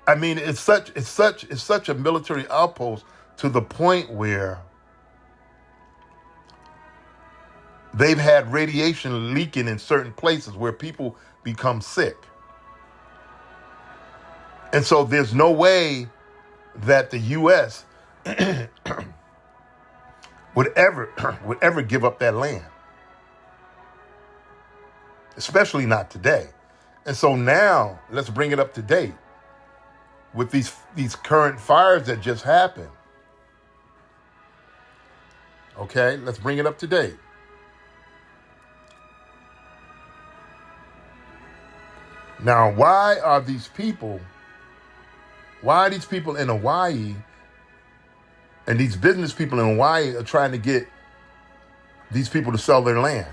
it's such a military outpost to the point where they've had radiation leaking in certain places where people become sick. And so there's no way that the U.S. would ever give up that land, especially not today. And so now let's bring it up to date with these current fires that just happened. Okay, let's bring it up to date. Now, why are these people in Hawaii and these business people in Hawaii are trying to get these people to sell their land?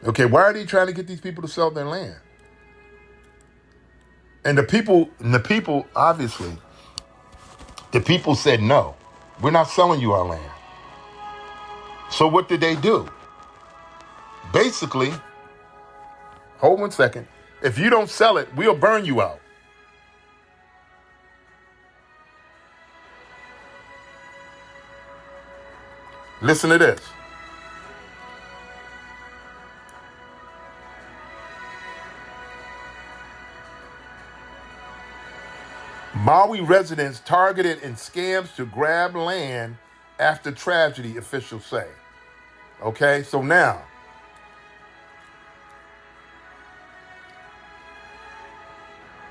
Okay, why are they trying to get these people to sell their land? And the people, obviously, the people said, no, we're not selling you our land. So what did they do? Basically, hold 1 second. If you don't sell it, we'll burn you out. Listen to this. Maui residents targeted in scams to grab land after tragedy, officials say. Okay, so now,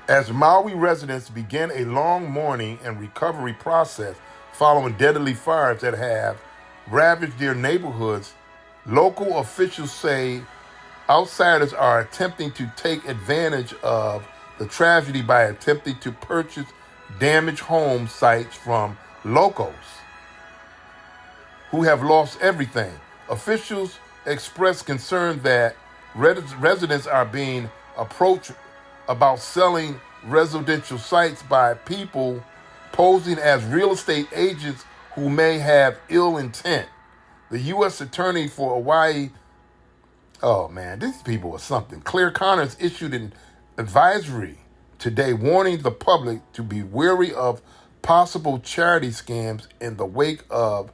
as Maui residents begin a long mourning and recovery process following deadly fires that have ravaged their neighborhoods, local officials say outsiders are attempting to take advantage of the tragedy by attempting to purchase damaged home sites from locals who have lost everything. Officials expressed concern that residents are being approached about selling residential sites by people posing as real estate agents who may have ill intent. The U.S. Attorney for Hawaii, oh man, these people are something. Claire Connors issued an advisory today warning the public to be wary of possible charity scams in the wake of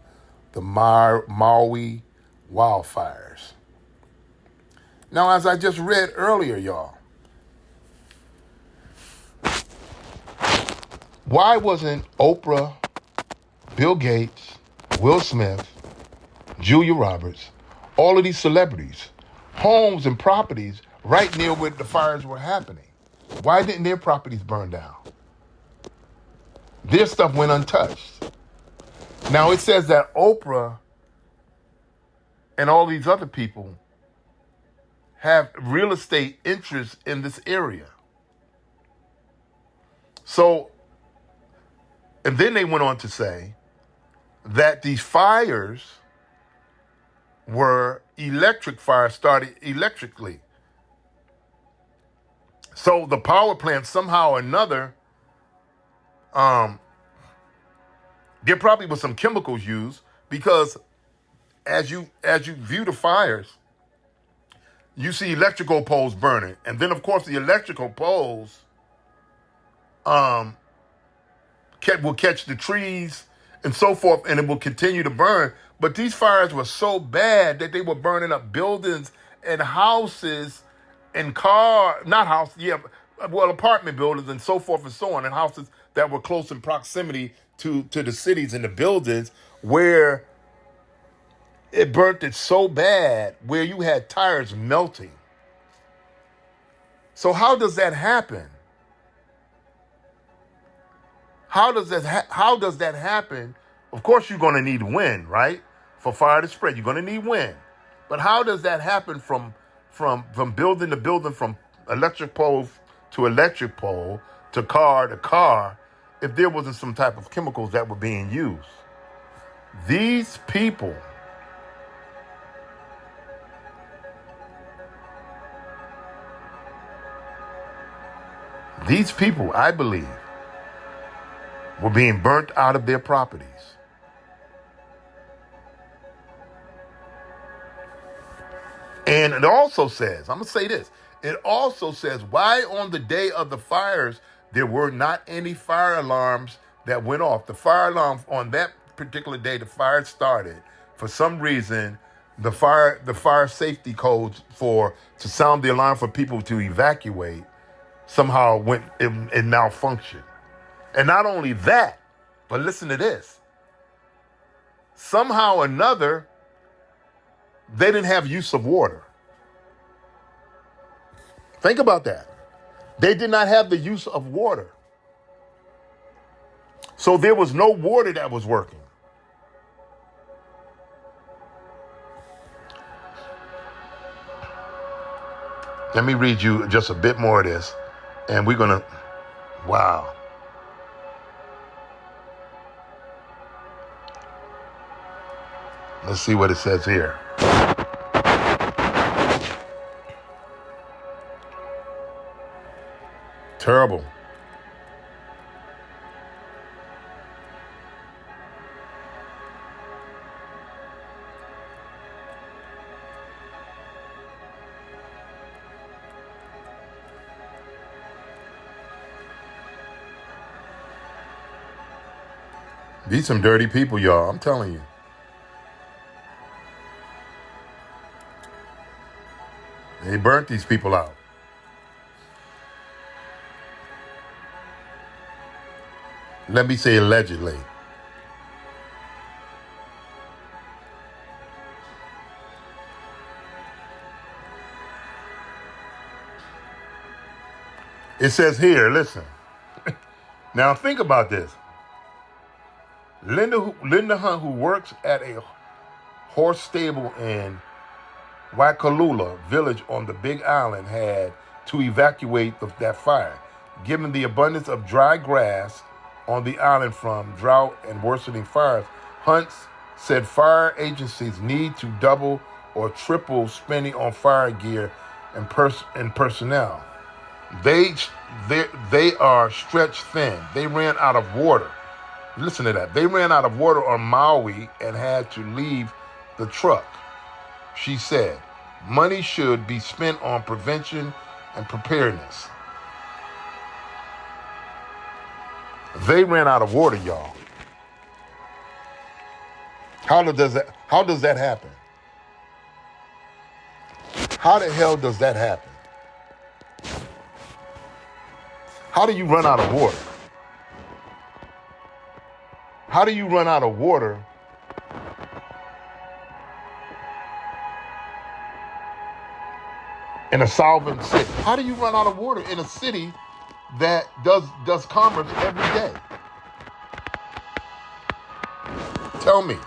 the Maui wildfires. Now, as I just read earlier, y'all, why wasn't Oprah, Bill Gates, Will Smith, Julia Roberts, all of these celebrities, homes and properties right near where the fires were happening? Why didn't their properties burn down? Their stuff went untouched. Now it says that Oprah and all these other people have real estate interests in this area. So, and then they went on to say that these fires were electric fires, started electrically. So the power plant somehow or another, there probably was some chemicals used, because as you view the fires, you see electrical poles burning. And then of course the electrical poles will catch the trees and so forth, and it will continue to burn. But these fires were so bad that they were burning up buildings and houses and apartment buildings and so forth and so on, and houses that were close in proximity to the cities and the buildings where it burnt it so bad where you had tires melting. So how does that happen? How does that happen? Of course, you're going to need wind, right? For fire to spread, you're going to need wind. But how does that happen from building to building, from electric pole to electric pole to car, if there wasn't some type of chemicals that were being used? These people I believe, were being burnt out of their properties. And it also says, I'm going to say this, it also says, why on the day of the fires, there were not any fire alarms that went off. The fire alarm on that particular day, the fire started. For some reason, the fire safety codes to sound the alarm for people to evacuate somehow it malfunctioned. And not only that, but listen to this. Somehow or another, they didn't have use of water. Think about that. They did not have the use of water. So there was no water that was working. Let me read you just a bit more of this, and we're going to, wow. Let's see what it says here. Terrible. These some dirty people, y'all. I'm telling you. They burnt these people out. Let me say allegedly. It says here, listen. Now think about this. Linda Hunt, who works at a horse stable in Waikalula village on the Big Island, had to evacuate that fire. Given the abundance of dry grass on the island from drought and worsening fires, Hunt said fire agencies need to double or triple spending on fire gear and personnel. They are stretched thin. They ran out of water. Listen to that. They ran out of water on Maui and had to leave the truck. She said, money should be spent on prevention and preparedness. They ran out of water, y'all. How does that happen? How the hell does that happen? How do you run out of water? How do you run out of water in a solvent city? How do you run out of water in a city that does commerce every day? Tell me.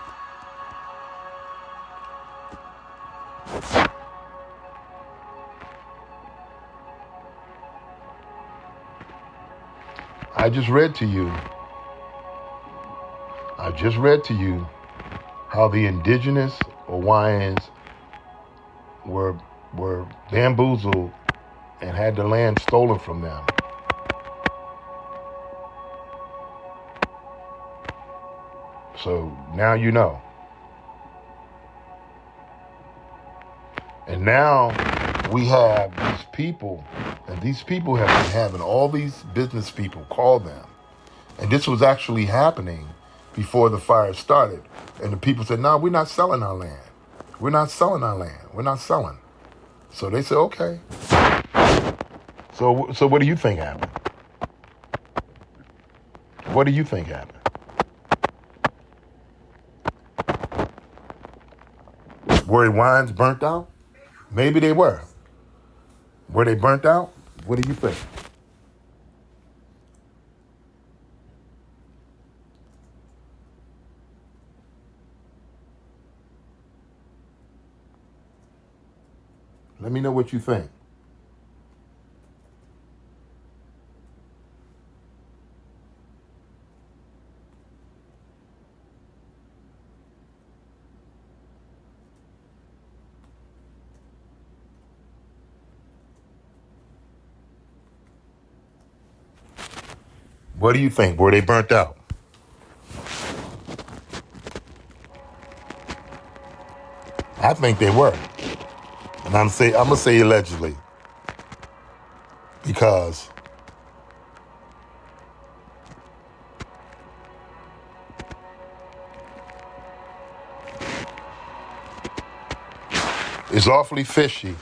I just read to you how the indigenous Hawaiians were bamboozled and had the land stolen from them. So now you know. And now we have these people, and these people have been having all these business people call them. And this was actually happening before the fire started. And the people said, no, we're not selling our land. We're not selling our land. We're not selling. So they said, okay. So what do you think happened? What do you think happened? Were the wines burnt out? Maybe they were. Were they burnt out? What do you think? Let me know what you think. What do you think? Were they burnt out? I think they were. And I'm gonna say allegedly. Because it's awfully fishy.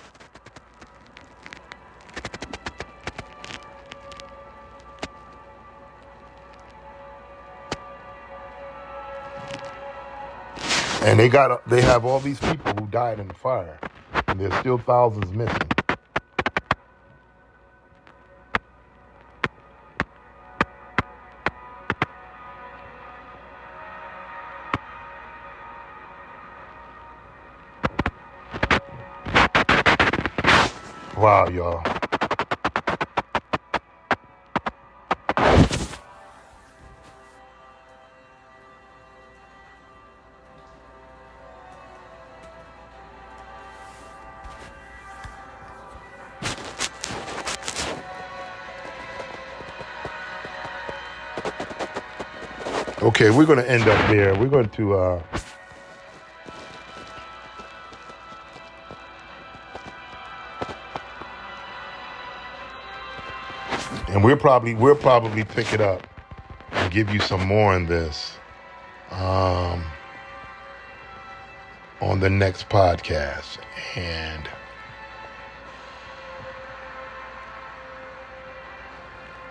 And they have all these people who died in the fire. And there's still thousands missing. Wow, y'all. Okay, we're going to end up there. We're going to and we'll probably pick it up and give you some more on this on the next podcast.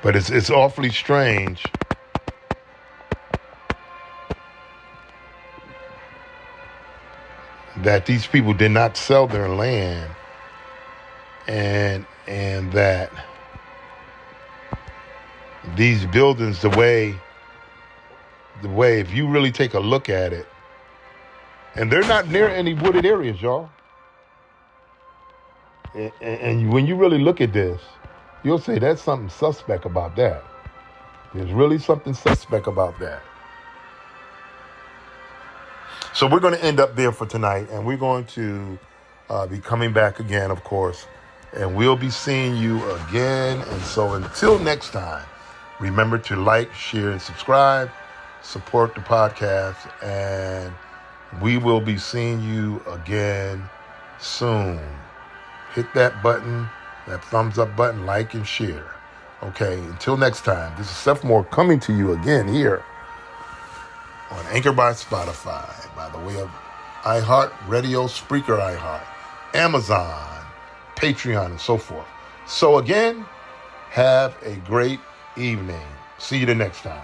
But it's awfully strange that these people did not sell their land, and that these buildings, the way if you really take a look at it, and they're not near any wooded areas, y'all. And when you really look at this, you'll say that's something suspect about that. There's really something suspect about that. So we're going to end up there for tonight, and we're going to be coming back again, of course, and we'll be seeing you again. And so until next time, remember to like, share, and subscribe, support the podcast, and we will be seeing you again soon. Hit that button, that thumbs up button, like and share. Okay, until next time, this is Seth Moore coming to you again here on Anchor by Spotify, by the way of iHeart Radio, Spreaker iHeart, Amazon, Patreon, and so forth. So again, have a great evening. See you the next time.